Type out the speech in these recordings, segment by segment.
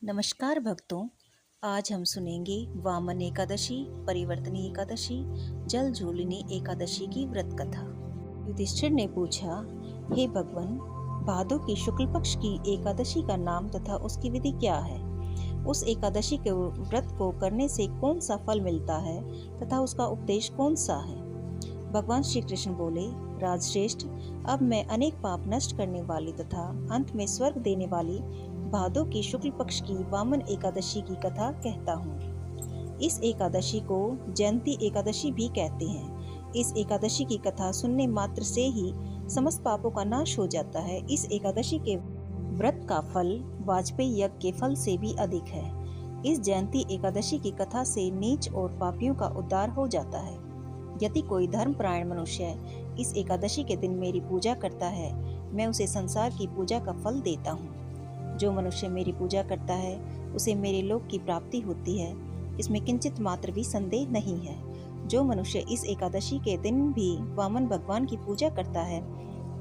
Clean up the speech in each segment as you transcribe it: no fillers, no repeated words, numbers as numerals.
नमस्कार भक्तों। आज हम सुनेंगे वामन एकादशी, परिवर्तनी एकादशी, जल झूलनी एकादशी की व्रत कथा। युधिष्ठिर ने पूछा, हे भगवान, भादो की शुक्ल पक्ष की एकादशी का नाम तथा उसकी विधि क्या है? उस एकादशी के व्रत को करने से कौन सा फल मिलता है तथा उसका उपदेश कौन सा है? भगवान श्री कृष्ण बोले, राजश्रेष्ठ, अब मैं अनेक पाप नष्ट करने वाली तथा अंत में स्वर्ग देने वाली भादो की शुक्ल पक्ष की वामन एकादशी की कथा कहता हूँ। इस एकादशी को जयंती एकादशी भी कहते हैं। इस एकादशी की कथा सुनने मात्र से ही समस्त पापों का नाश हो जाता है। इस एकादशी के व्रत का फल वाजपेयी यज्ञ के फल से भी अधिक है। इस जयंती एकादशी की कथा से नीच और पापियों का उद्धार हो जाता है। यदि कोई धर्मपरायण मनुष्य इस एकादशी के दिन मेरी पूजा करता है, मैं उसे संसार की पूजा का फल देता हूँ। जो मनुष्य मेरी पूजा करता है उसे मेरे लोक की प्राप्ति होती है, इसमें किंचित मात्र भी संदेह नहीं है। जो मनुष्य इस एकादशी के दिन भी वामन भगवान की पूजा करता है,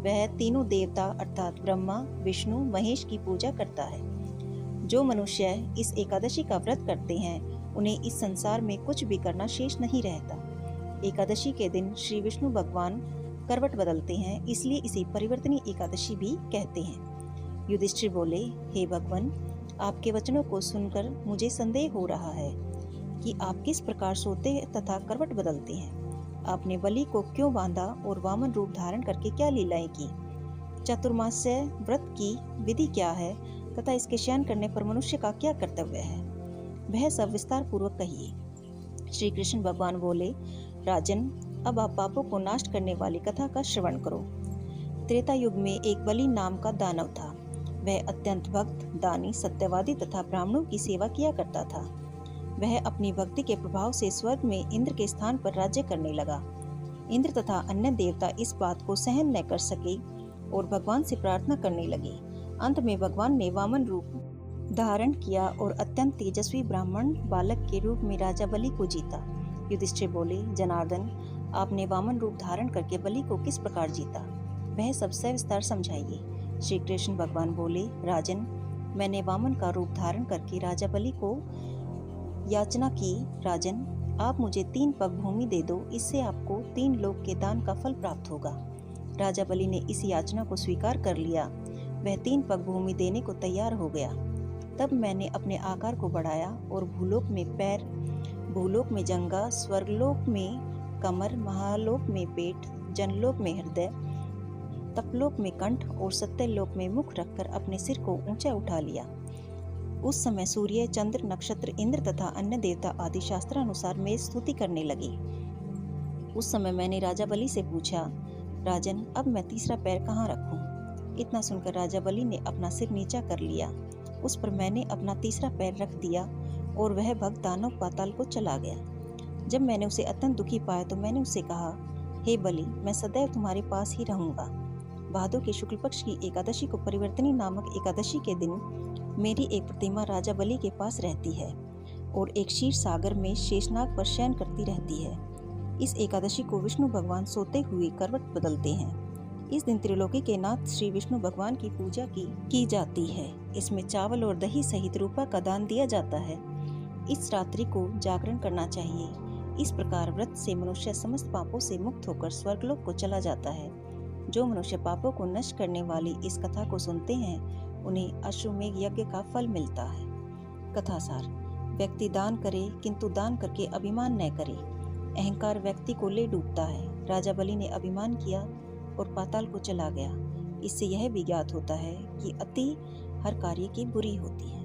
वह तीनों देवता अर्थात ब्रह्मा, विष्णु, महेश की पूजा करता है। जो मनुष्य इस एकादशी का व्रत करते हैं, उन्हें इस संसार में कुछ भी करना शेष नहीं रहता। एकादशी के दिन श्री विष्णु भगवान करवट बदलते हैं, इसलिए इसे परिवर्तनी एकादशी भी कहते हैं। युधिष्ठिर बोले, हे भगवान, आपके वचनों को सुनकर मुझे संदेह हो रहा है कि आप किस प्रकार सोते तथा करवट बदलते हैं। आपने बलि को क्यों बांधा और वामन रूप धारण करके क्या लीलाएं की? चतुर्मास्य व्रत की विधि क्या है तथा इसके शयन करने पर मनुष्य का क्या कर्तव्य है? वह सब विस्तार पूर्वक कहिए। श्री कृष्ण भगवान बोले, राजन, अब आप पापों को नष्ट करने वाली कथा का श्रवण करो। त्रेता युग में एक बलि नाम का दानव था। वह अत्यंत भक्त, दानी, सत्यवादी तथा ब्राह्मणों की सेवा किया करता था। वह अपनी भक्ति के प्रभाव से स्वर्ग में इंद्र के स्थान पर राज्य करने लगा। इंद्र तथा अन्य देवता इस बात को सहन न कर सके और भगवान से प्रार्थना करने लगे। अंत में भगवान ने वामन रूप धारण किया और अत्यंत तेजस्वी ब्राह्मण बालक के रूप में राजा बलि को जीता। युधिष्ठिर बोले, जनार्दन, आपने वामन रूप धारण करके बलि को किस प्रकार जीता? वह सब सविस्तार समझाइए। श्री कृष्ण भगवान बोले, राजन, मैंने वामन का रूप धारण करके राजा बलि को याचना की, राजन, आप मुझे 3 पग भूमि दे दो, इससे आपको 3 लोक के दान का फल प्राप्त होगा। राजा बलि ने इस याचना को स्वीकार कर लिया। वह 3 पग भूमि देने को तैयार हो गया। तब मैंने अपने आकार को बढ़ाया और भूलोक में पैर, भूलोक में जंगा, स्वर्गलोक में कमर, महालोक में पेट, जनलोक में हृदय, तपलोक में कंठ और सत्यलोक में मुख रखकर अपने सिर को ऊंचा उठा लिया। उस समय सूर्य, चंद्र, नक्षत्र, इंद्र तथा अन्य देवता आदि शास्त्रानुसार मेरी स्तुति करने लगे। उस समय मैंने राजा बलि से पूछा, राजन, अब मैं तीसरा पैर कहाँ रखूं? इतना सुनकर राजा बलि ने अपना सिर नीचा कर लिया। उस पर मैंने अपना तीसरा पैर रख दिया और वह भक्त दानव पाताल को चला गया। जब मैंने उसे अत्यंत दुखी पाया तो मैंने उससे कहा, हे बलि, मैं सदैव तुम्हारे पास ही रहूंगा। भादो के शुक्ल पक्ष की एकादशी को परिवर्तनी नामक एकादशी के दिन मेरी एक प्रतिमा राजा बलि के पास रहती है और एक क्षीर सागर में शेषनाग पर शयन करती रहती है। इस एकादशी को विष्णु भगवान सोते हुए करवट बदलते हैं। इस दिन त्रिलोकी के नाथ श्री विष्णु भगवान की पूजा की जाती है। इसमें चावल और दही सहित रूपा का दान दिया जाता है। इस रात्रि को जागरण करना चाहिए। इस प्रकार व्रत से मनुष्य समस्त पापों से मुक्त होकर स्वर्गलोक को चला जाता है। जो मनुष्य पापों को नष्ट करने वाली इस कथा को सुनते हैं, उन्हें अश्वमेघ यज्ञ का फल मिलता है। कथासार: व्यक्ति दान करे, किंतु दान करके अभिमान न करे। अहंकार व्यक्ति को ले डूबता है। राजा बलि ने अभिमान किया और पाताल को चला गया। इससे यह भी ज्ञात होता है कि अति हर कार्य की बुरी होती है।